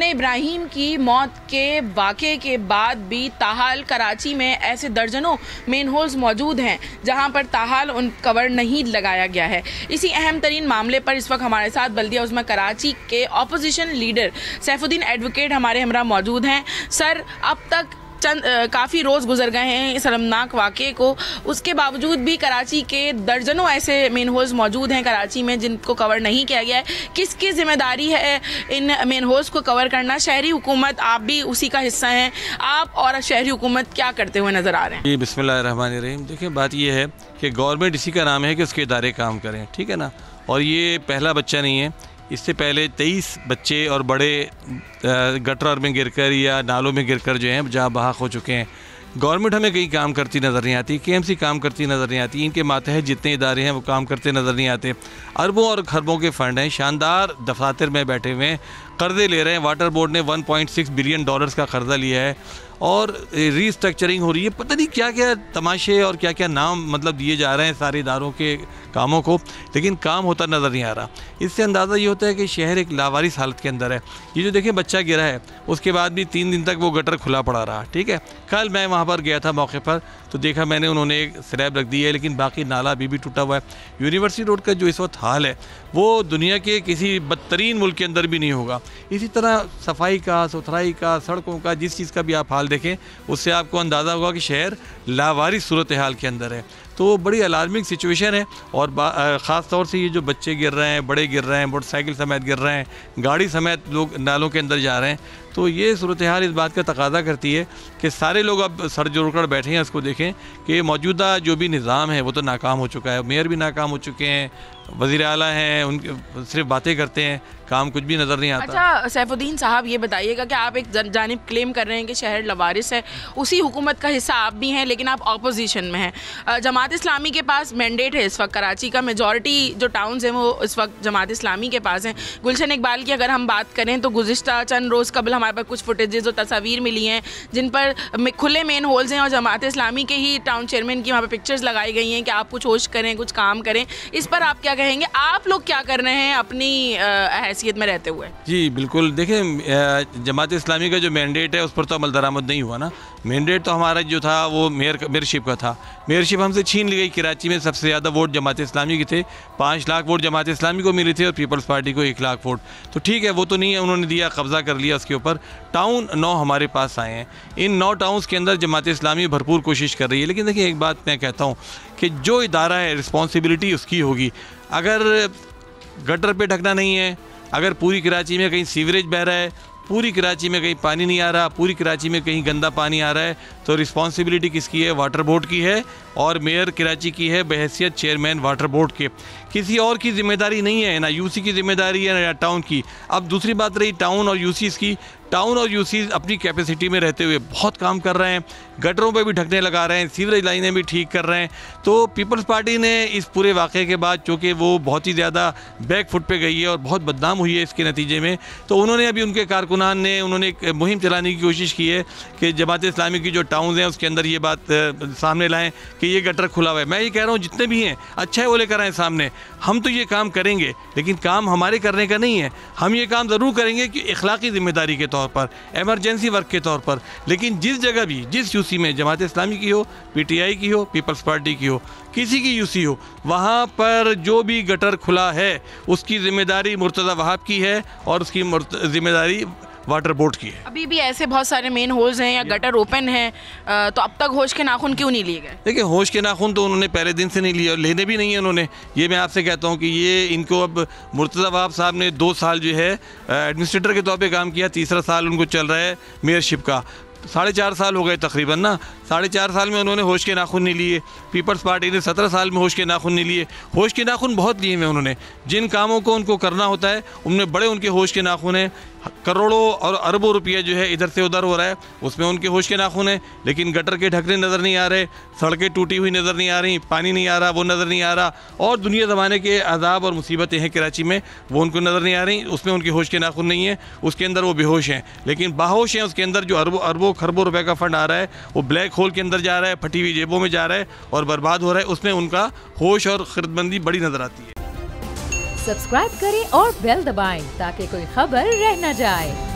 इब्राहिम की मौत के वाक़े के बाद भी ताहाल कराची में ऐसे दर्जनों मेन होल्स मौजूद हैं जहां पर ताहाल उन कवर नहीं लगाया गया है। इसी अहम तरीन मामले पर इस वक्त हमारे साथ बल्दिया उज़्मा कराची के ऑपोजिशन लीडर सैफुद्दीन एडवोकेट हमारे हमरा मौजूद हैं। सर, अब तक काफ़ी रोज़ गुजर गए हैं इस शर्मनाक वाक़े को, उसके बावजूद भी कराची के दर्जनों ऐसे मेन होल्स मौजूद हैं कराची में जिनको कवर नहीं किया गया है। किसकी जिम्मेदारी है इन मेन होल्स को कवर करना? शहरी हुकूमत, आप भी उसी का हिस्सा हैं, आप और शहरी हुकूमत क्या करते हुए नज़र आ रहे हैं? जी, बिस्मिल्लाहिर्रहमानिर्रहीम। देखिए, बात यह है कि गवर्नमेंट इसी का नाम है कि उसके इदारे काम करें, ठीक है ना। और ये पहला बच्चा नहीं है, इससे पहले 23 बच्चे और बड़े गटर में गिरकर या नालों में गिरकर जो हैं जहाँ बहाक हो चुके हैं। गवर्नमेंट हमें कहीं काम करती नज़र नहीं आती, KMC काम करती नज़र नहीं आती, इनके मातहत जितने इदारे हैं वो काम करते नज़र नहीं आते। अरबों और खरबों के फ़ंड हैं, शानदार दफातर में बैठे हुए हैं, कर्ज़े ले रहे हैं। वाटर बोर्ड ने $1.6 बिलियन का कर्ज़ा लिया है और रीस्ट्रक्चरिंग हो रही है। पता नहीं क्या क्या तमाशे और क्या क्या नाम मतलब दिए जा रहे हैं सारे इदारों के कामों को, लेकिन काम होता नज़र नहीं आ रहा। इससे अंदाज़ा ये होता है कि शहर एक लावारिस हालत के अंदर है। ये जो देखें बच्चा गिरा है, उसके बाद भी 3 दिन तक वो गटर खुला पड़ा रहा, ठीक है। कल मैं वहाँ पर गया था मौके पर, तो देखा मैंने उन्होंने एक स्लैब रख दी है, लेकिन बाकी नाला अभी भी टूटा हुआ है। यूनिवर्सिटी रोड का जो इस वक्त हाल है वो दुनिया के किसी बदतरीन मुल्क के अंदर भी नहीं होगा। इसी तरह सफाई का, सुथराई का, सड़कों का, जिस चीज़ का भी आप हाल देखें उससे आपको अंदाज़ा होगा कि शहर लावारिस सूरत हाल के अंदर है। तो बड़ी अलार्मिंग सिचुएशन है। और ख़ास तौर से ये जो बच्चे गिर रहे हैं, बड़े गिर रहे हैं, मोटरसाइकिल समेत गिर रहे हैं, गाड़ी समेत लोग नालों के अंदर जा रहे हैं, तो ये सूरत हाल इस बात का तकाजा करती है कि सारे लोग अब सर जोड़कर बैठे हैं। इसको देखें कि मौजूदा जो भी निज़ाम है वो तो नाकाम हो चुका है, मेयर भी नाकाम हो चुके हैं, वज़ीर आला हैं, उनके सिर्फ बातें करते हैं, काम कुछ भी नज़र नहीं आता। अच्छा सैफुद्दीन साहब, ये बताइएगा कि आप एक जानिब क्लेम कर रहे हैं कि शहर लवारिस है, उसी हुकूमत का हिस्सा आप भी हैं, लेकिन आप ऑपोजिशन में हैं। जमात इस्लामी के पास मैंडेट है इस वक्त, कराची का मेजॉरिटी जो टाउन्स हैं वो इस वक्त जमात इस्लामी के पास हैं। गुलशन इकबाल की अगर हम बात करें तो गुज़िश्ता चंद रोज़ कबल हमारे पास कुछ फुटेजेस और तस्वीर मिली हैं जिन पर खुले मेन होल्स हैं और जमात इस्लामी के ही टाउन चेयरमैन की वहाँ पर पिक्चर्स लगाई गई हैं कि आप कुछ होश करें, कुछ काम करें। इस पर आप क्या कहेंगे? आप लोग क्या कर रहे हैं अपनी हैसियत में रहते हुए? जी बिल्कुल, देखें जमात इस्लामी का जो मैंडेट है उस पर तो अमल दरामद नहीं हुआ ना। मैंडेट तो हमारा जो था वो मेयरशिप का था। मेयरशिप हमसे छीन ली गई। कराची में सबसे ज़्यादा वोट जमात इस्लामी के थे, 5 लाख वोट जमात इस्लामी को मिले थे और पीपल्स पार्टी को 1 लाख वोट। तो ठीक है, वो तो नहीं है, उन्होंने दिया, कब्ज़ा कर लिया उसके ऊपर। टाउन 9 हमारे पास आए हैं। इन 9 टाउन्स के अंदर जमात इस्लामी भरपूर कोशिश कर रही है। लेकिन देखिए, एक बात मैं कहता हूँ कि जो इदारा है रिस्पॉन्सिबिलिटी उसकी होगी। अगर गटर पे ढकना नहीं है, अगर पूरी कराची में कहीं सीवरेज बह रहा है, पूरी कराची में कहीं पानी नहीं आ रहा, पूरी कराची में कहीं गंदा पानी आ रहा है, तो रिस्पॉन्सिबिलिटी किसकी है? वाटर बोर्ड की है और मेयर कराची की है बहैसियत चेयरमैन वाटर बोर्ड के। किसी और की जिम्मेदारी नहीं है, ना UC की जिम्मेदारी है ना टाउन की। अब दूसरी बात रही टाउन और UCs की। टाउन और UCs अपनी कैपेसिटी में रहते हुए बहुत काम कर रहे हैं, गटरों पे भी ढकने लगा रहे हैं, सीवरेज लाइनें भी ठीक कर रहे हैं। तो पीपल्स पार्टी ने इस पूरे वाक़े के बाद, चूँकि वो बहुत ही ज़्यादा बैक फुट पे गई है और बहुत बदनाम हुई है इसके नतीजे में, तो उन्होंने अभी उनके कारकुनान ने उन्होंने एक मुहिम चलाने की कोशिश की है कि जमात इस्लामी की जो टाउन्स हैं उसके अंदर ये बात सामने लाएँ कि ये गटर खुला हुआ है। मैं ये कह रहा हूँ जितने भी हैं अच्छा है वो लेकर आएँ सामने। हम तो ये काम करेंगे, लेकिन काम हमारे करने का नहीं है। हम ये काम ज़रूर करेंगे कि इखलाकी ज़िम्मेदारी के तौर पर, एमरजेंसी वर्क के तौर पर। लेकिन जिस जगह भी, जिस UC में जमात इस्लामी की हो, PTI की हो, पीपल्स पार्टी की हो, किसी की UC हो, वहाँ पर जो भी गटर खुला है उसकी ज़िम्मेदारी मुर्तज़ा वहाब की है और उसकी ज़िम्मेदारी वाटर बोर्ड की है। अभी भी ऐसे बहुत सारे मेन होल्स हैं या गटर ओपन हैं, तो अब तक होश के नाखून क्यों नहीं लिए गए? देखिए, होश के नाखून तो उन्होंने पहले दिन से नहीं लिए और लेने भी नहीं है उन्होंने। ये मैं आपसे कहता हूँ कि ये इनको अब मुर्तज़ा वहाब साहब ने 2 साल जो है एडमिनिस्ट्रेटर के तौर पे काम किया, 3रा साल उनको चल रहा है मेयरशिप का। 4.5 साल हो गए तकरीबन ना। 4.5 साल में उन्होंने होश के नाखून नहीं लिए। पीपल्स पार्टी ने 17 साल में होश के नाखून नहीं लिए। होश के नाखून बहुत लिए हैं उन्होंने। जिन कामों को उनको करना होता है उनमें बड़े उनके होश के नाखून हैं। करोड़ों और अरबों रुपया जो है इधर से उधर हो रहा है, उसमें उनके होश के नाखून हैं। लेकिन गटर के ढकने नज़र नहीं आ रहे, सड़कें टूटी हुई नज़र नहीं आ रही, पानी नहीं आ रहा, वो नज़र नहीं आ रहा, और दुनिया ज़माने के अज़ाब और मुसीबतें हैं कराची में, वो उनको नज़र नहीं आ रही। उसमें उनके होश के नाखून नहीं है, उसके अंदर वो बेहोश हैं। लेकिन बाहोश हैं उसके अंदर। जो अरबों खरबों रुपए का फंड आ रहा है वो ब्लैक होल के अंदर जा रहा है, फटी हुई जेबों में जा रहा है और बर्बाद हो रहा है। उसमें उनका होश और खिरदमंदी बड़ी नज़र आती है। सब्सक्राइब करें और बेल दबाएं ताकि कोई खबर रह न जाए।